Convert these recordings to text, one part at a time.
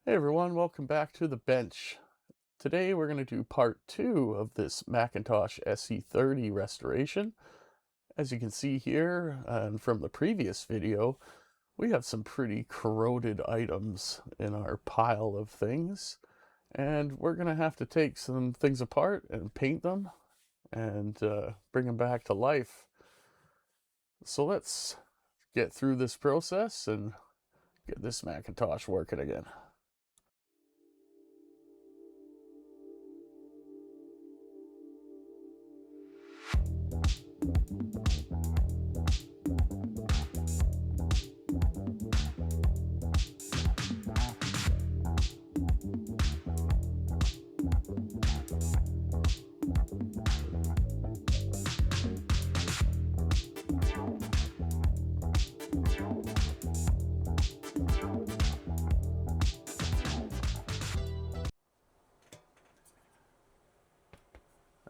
Hey everyone, welcome back to the bench. Today we're going to do part 2 of this Macintosh SE30 restoration. As you can see here, and from the previous video, we have some pretty corroded items in our pile of things, and we're going to have to take some things apart and paint them and bring them back to life. So let's get through this process and get this Macintosh working again.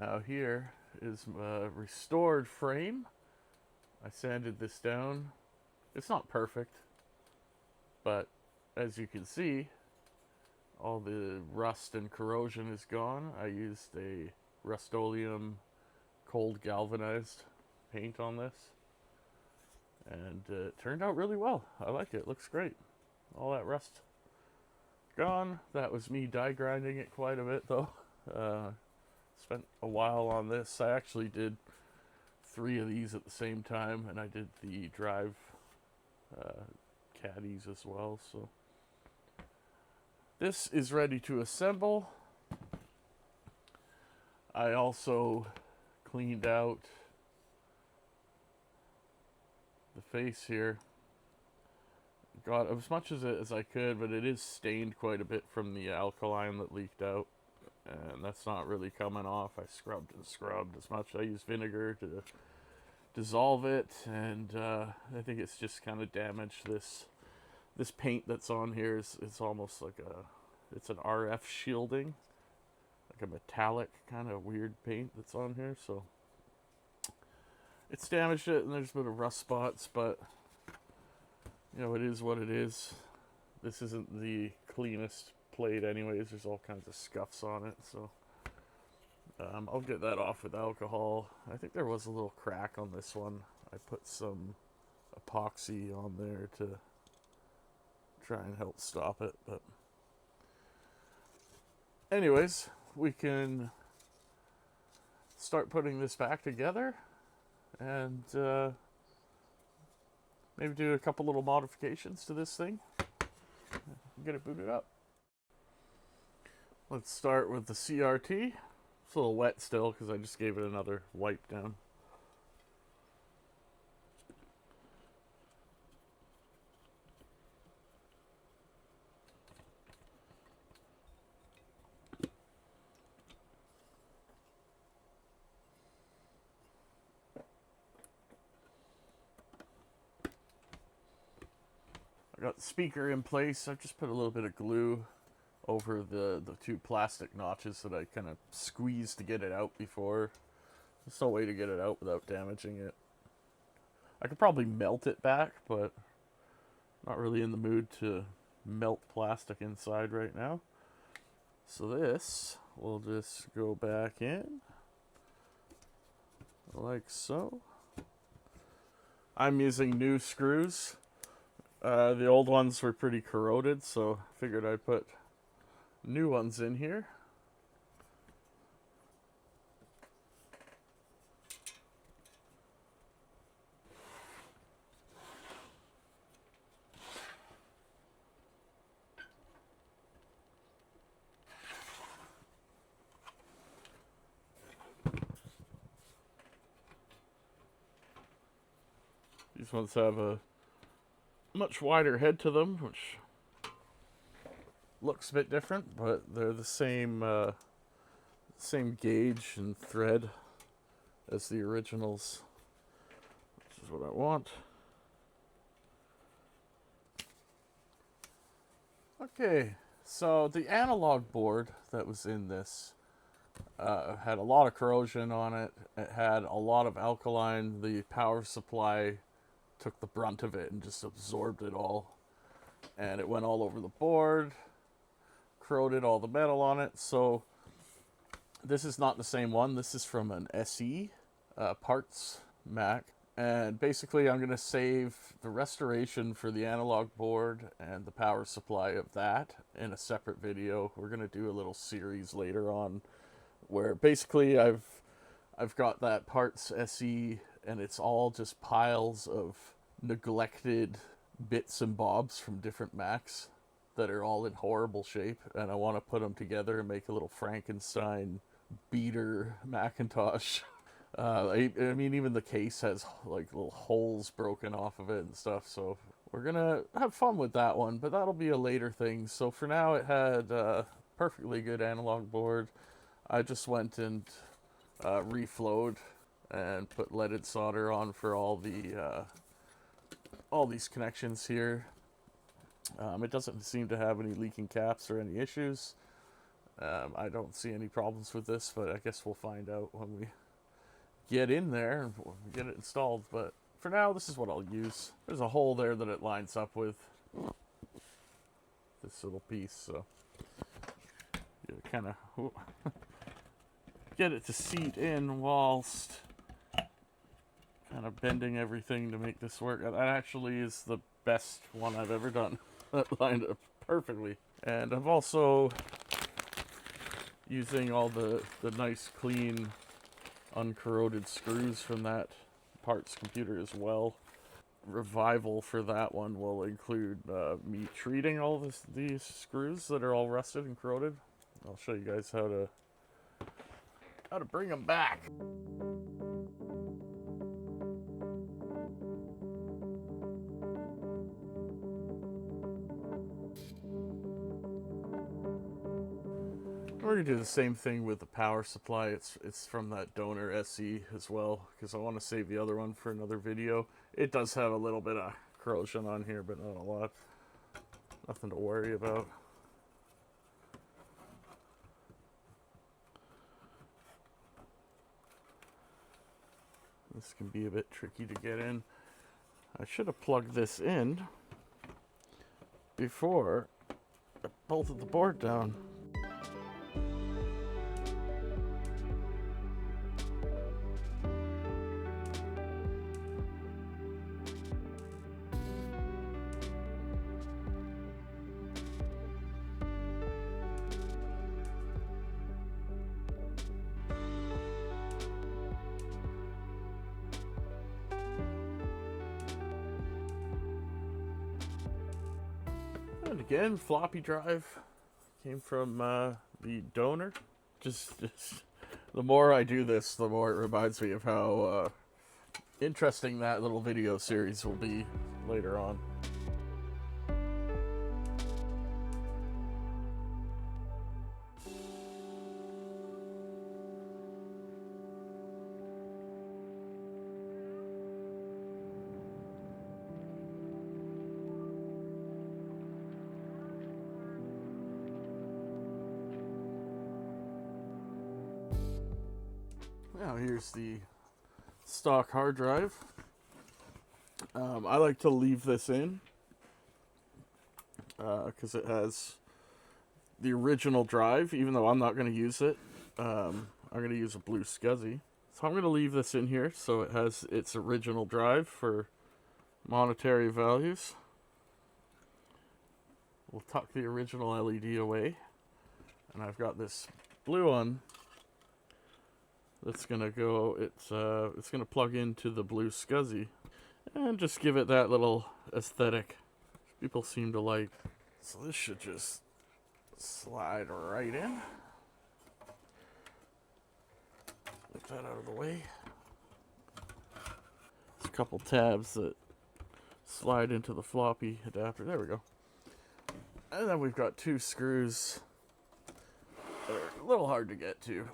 Now here is a restored frame. I sanded this down. It's not perfect, but as you can see, all the rust and corrosion is gone. I used a Rust-Oleum cold galvanized paint on this, and it turned out really well. I like it. It looks great. All that rust gone. That was me die grinding it quite a bit though. Spent a while on this. I actually did 3 of these at the same time, and I did the drive caddies as well. So this is ready to assemble. I also cleaned out the face here. Got as much as I could, but it is stained quite a bit from the alkaline that leaked out, and that's not really coming off. I scrubbed and scrubbed as much. I used vinegar to dissolve it, and I think it's just kind of damaged this paint that's on here. It's almost like it's an RF shielding, like a metallic kind of weird paint that's on here. So it's damaged it, and there's a bit of rust spots, but you know, it is what it is. This isn't the cleanest plate anyways. There's all kinds of scuffs on it, so I'll get that off with alcohol. I think there was a little crack on this one. I put some epoxy on there to try and help stop it, but anyways, we can start putting this back together and maybe do a couple little modifications to this thing. Get it booted up. Let's start with the CRT. It's a little wet still because I just gave it another wipe down. I got the speaker in place. I've just put a little bit of glue over the 2 plastic notches that I kind of squeezed to get it out before. There's no way to get it out without damaging it. I could probably melt it back, but not really in the mood to melt plastic inside right now. So this will just go back in like so. I'm using new screws. The old ones were pretty corroded, so I figured I'd put new ones in here. These ones have a much wider head to them, which looks a bit different, but they're the same gauge and thread as the originals, which is what I want. Okay, so the analog board that was in this had a lot of corrosion on it. It had a lot of alkaline. The power supply took the brunt of it and just absorbed it all. And it went all over the board. corroded all the metal on it. So this is not the same one. This is from an SE parts Mac. And basically I'm going to save the restoration for the analog board and the power supply of that in a separate video. We're going to do a little series later on where basically I've got that parts SE and it's all just piles of neglected bits and bobs from different Macs that are all in horrible shape, and I want to put them together and make a little Frankenstein beater Macintosh. I mean, even the case has like little holes broken off of it and stuff, so we're gonna have fun with that one, but that'll be a later thing. So for now, it had a perfectly good analog board. I just went and reflowed and put leaded solder on for all these connections here. It doesn't seem to have any leaking caps or any issues. I don't see any problems with this, but I guess we'll find out when we get in there and get it installed. But for now, this is what I'll use. There's a hole there that it lines up with this little piece, so you kind of get it to seat in whilst kind of bending everything to make this work. That actually is the best one I've ever done. That lined up perfectly. And I'm also using all the nice clean uncorroded screws from that parts computer as well. Revival for that one will include me treating all these screws that are all rusted and corroded. I'll show you guys how to bring them back. We're going to do the same thing with the power supply. It's from that donor SE as well, because I want to save the other one for another video. It does have a little bit of corrosion on here, but not a lot. Nothing to worry about. This can be a bit tricky to get in. I should have plugged this in before I bolted the board down. And again, floppy drive came from the donor. Just the more I do this, the more it reminds me of how interesting that little video series will be later on. Now here's the stock hard drive. I like to leave this in because it has the original drive, even though I'm not going to use it. I'm going to use a blue SCSI. So I'm going to leave this in here so it has its original drive for monetary values. We'll tuck the original LED away. And I've got this blue one that's gonna go, it's gonna plug into the blue SCSI and just give it that little aesthetic people seem to like. So this should just slide right in. Get that out of the way. There's a couple tabs that slide into the floppy adapter. There we go. And then we've got two screws that are a little hard to get to.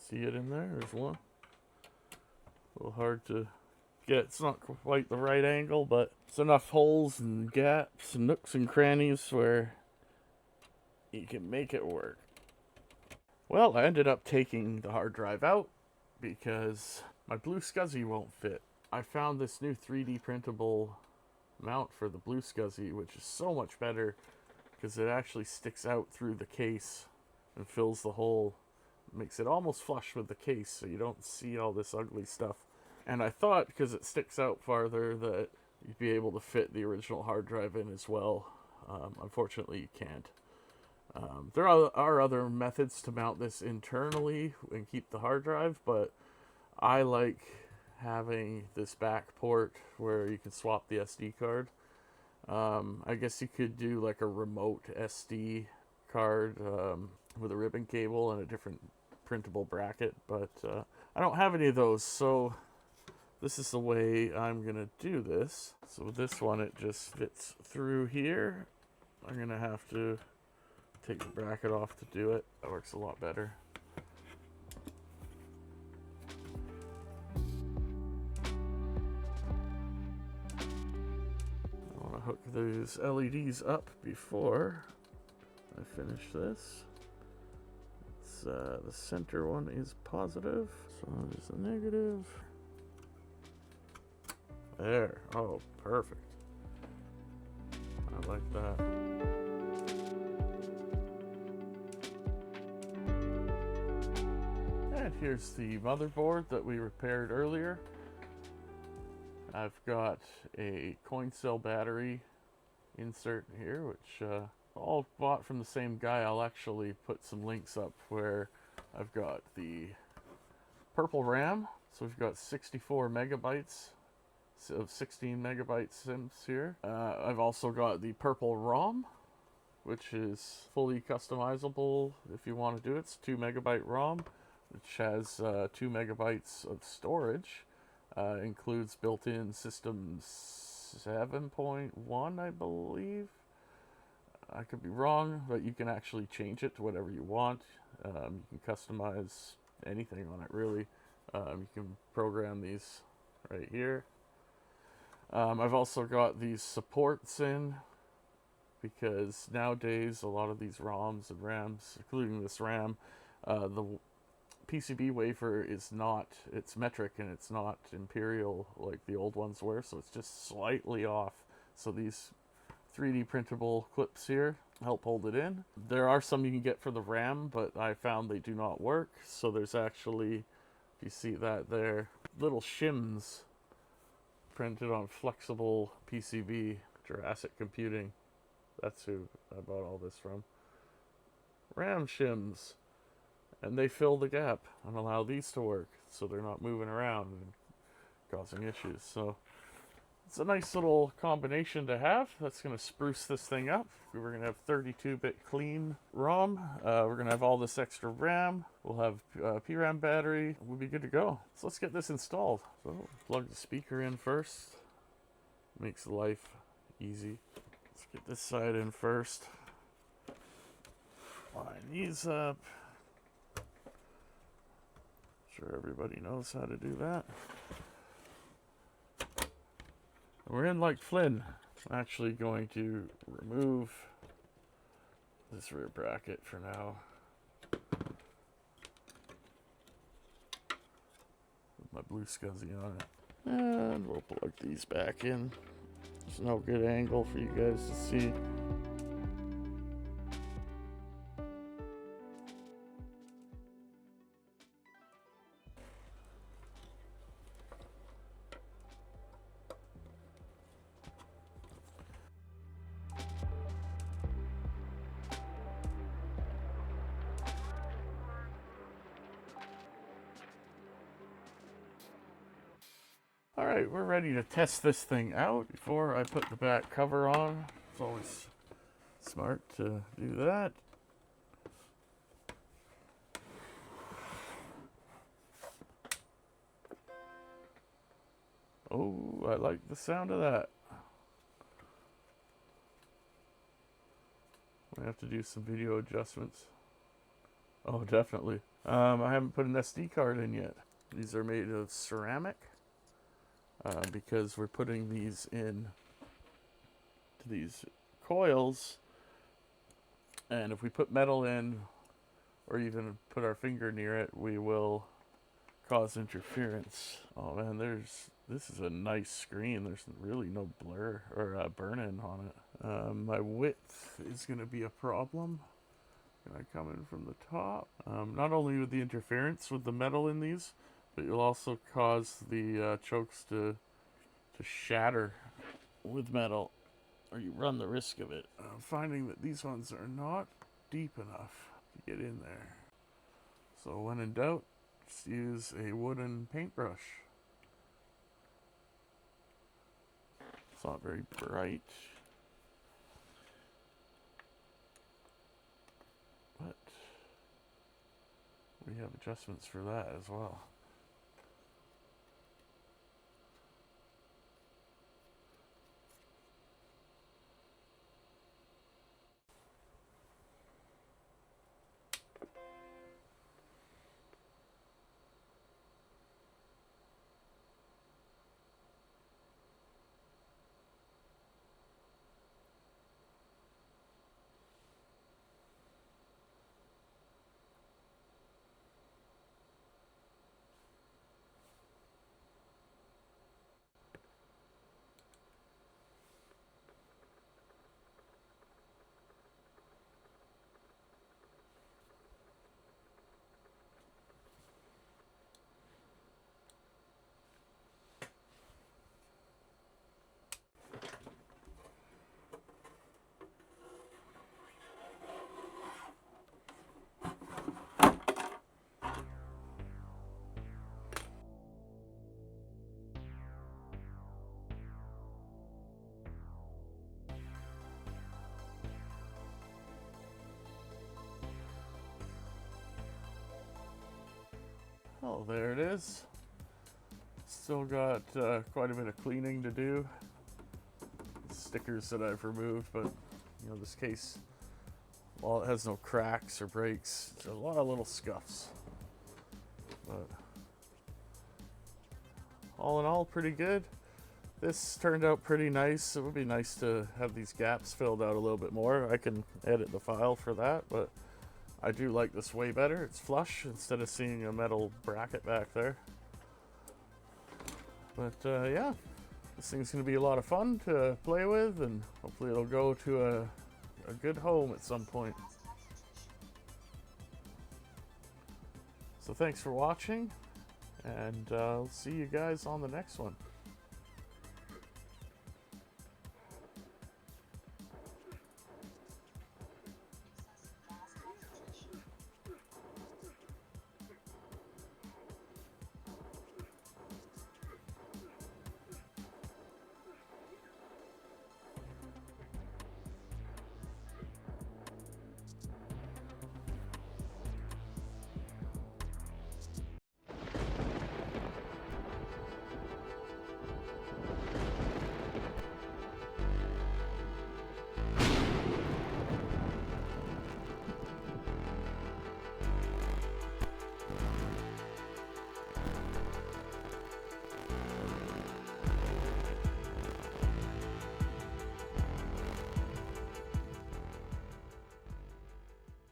See it in there? There's one. A little hard to get. It's not quite the right angle, but it's enough holes and gaps and nooks and crannies where you can make it work. Well, I ended up taking the hard drive out because my blue SCSI won't fit. I found this new 3D printable mount for the Blue SCSI, which is so much better because it actually sticks out through the case and fills the hole. Makes it almost flush with the case so you don't see all this ugly stuff. And I thought because it sticks out farther that you'd be able to fit the original hard drive in as well. Unfortunately, you can't. There are other methods to mount this internally and keep the hard drive, but I like having this back port where you can swap the SD card. I guess you could do like a remote SD card with a ribbon cable and a different printable bracket, but I don't have any of those, so this is the way I'm gonna do this. So with this one, it just fits through here. I'm gonna have to take the bracket off to do it. That works a lot better. I want to hook these LEDs up before I finish this. The center one is positive, so there's a negative. There. Oh, perfect. I like that. And here's the motherboard that we repaired earlier. I've got a coin cell battery insert here, which all bought from the same guy. I'll actually put some links up where I've got the purple RAM. So we've got 64 megabytes of 16 megabyte sims here. I've also got the purple ROM, which is fully customizable if you want to do it. It's 2 megabyte ROM, which has 2 megabytes of storage. Includes built-in System 7.1, I believe. I could be wrong, but you can actually change it to whatever you want. You can customize anything on it, really. You can program these right here. I've also got these supports in, because nowadays a lot of these ROMs and RAMs, including this RAM, the PCB wafer is not, it's metric and it's not imperial like the old ones were, so it's just slightly off. So these 3D printable clips here help hold it in. There are some you can get for the RAM, but I found they do not work. So there's actually, if you see that there, little shims printed on flexible PCB. Jurassic Computing, that's who I bought all this from. RAM shims, and they fill the gap and allow these to work so they're not moving around and causing issues. So it's a nice little combination to have. That's going to spruce this thing up. We're going to have 32-bit clean ROM. We're going to have all this extra RAM. We'll have PRAM battery. We'll be good to go. So let's get this installed. So plug the speaker in first. Makes life easy. Let's get this side in first. Line these up. Sure everybody knows how to do that. We're in like Flynn. I'm actually going to remove this rear bracket for now. With my Blue SCSI on it. And we'll plug these back in. There's no good angle for you guys to see. Alright, we're ready to test this thing out. Before I put the back cover on, it's always smart to do that. Oh, I like the sound of that. We have to do some video adjustments. Oh, definitely. I haven't put an SD card in yet. These are made of ceramic. Because we're putting these in to these coils, and if we put metal in or even put our finger near it, we will cause interference. Oh man, this is a nice screen. There's really no blur or burn-in on it. My width is going to be a problem. Can I come in from the top? Not only with the interference with the metal in these, but you'll also cause the chokes to shatter with metal, or you run the risk of it. I'm finding that these ones are not deep enough to get in there. So when in doubt, just use a wooden paintbrush. It's not very bright, but we have adjustments for that as well. Oh, there it is. Still got quite a bit of cleaning to do. Stickers that I've removed, but you know, this case, while it has no cracks or breaks, there's a lot of little scuffs. But all in all, pretty good. This turned out pretty nice. It would be nice to have these gaps filled out a little bit more. I can edit the file for that, but I do like this way better. It's flush instead of seeing a metal bracket back there. But yeah, this thing's going to be a lot of fun to play with, and hopefully it'll go to a good home at some point. So thanks for watching, and I'll see you guys on the next one.